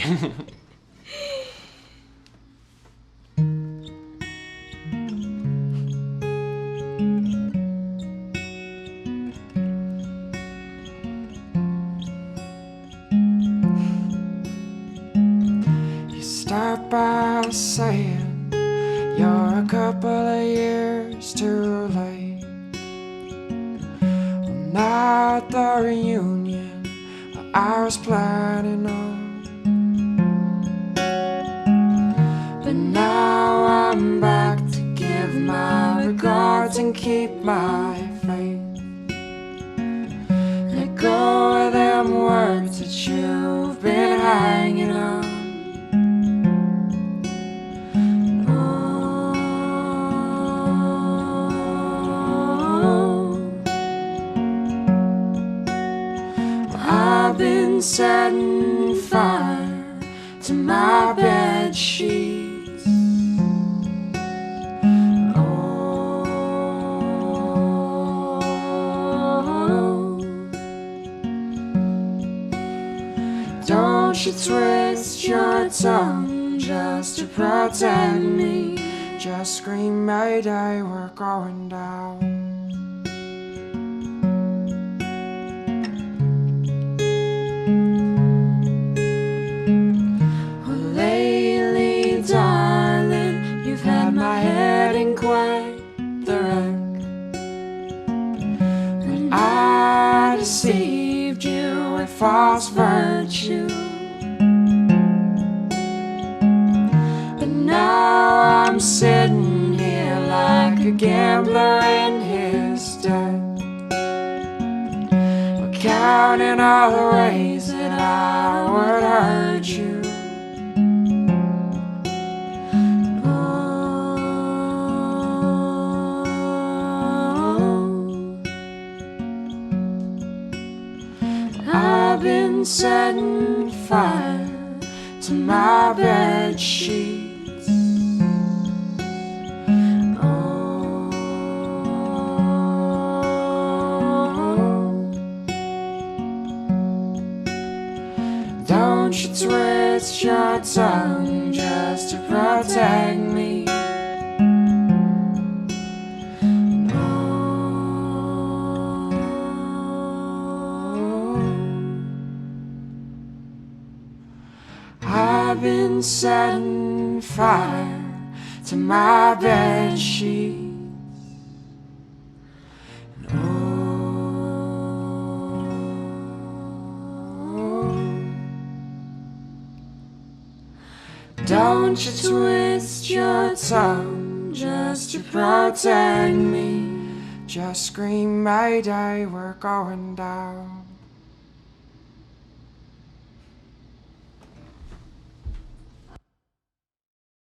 You start by saying you're a couple of years too late. Well, not the reunion I was planning on, but now I'm back to give my regards and keep my faith. Let go of them words that you've been hanging on. I've been setting fire to my bed sheets. Oh, don't you twist your tongue just to protect me. Just scream Mayday, we're going down. My head in quite the wreck, when I deceived you with false virtue. But now I'm sitting here like a gambler in his debt, counting all the ways that I would hurt you. I've been setting fire to my bed sheets. Oh, don't you twist your tongue just to protect me. I've been setting fire to my bed sheets. Oh, don't you twist your tongue just to protect me. Just scream Mayday, we're going down.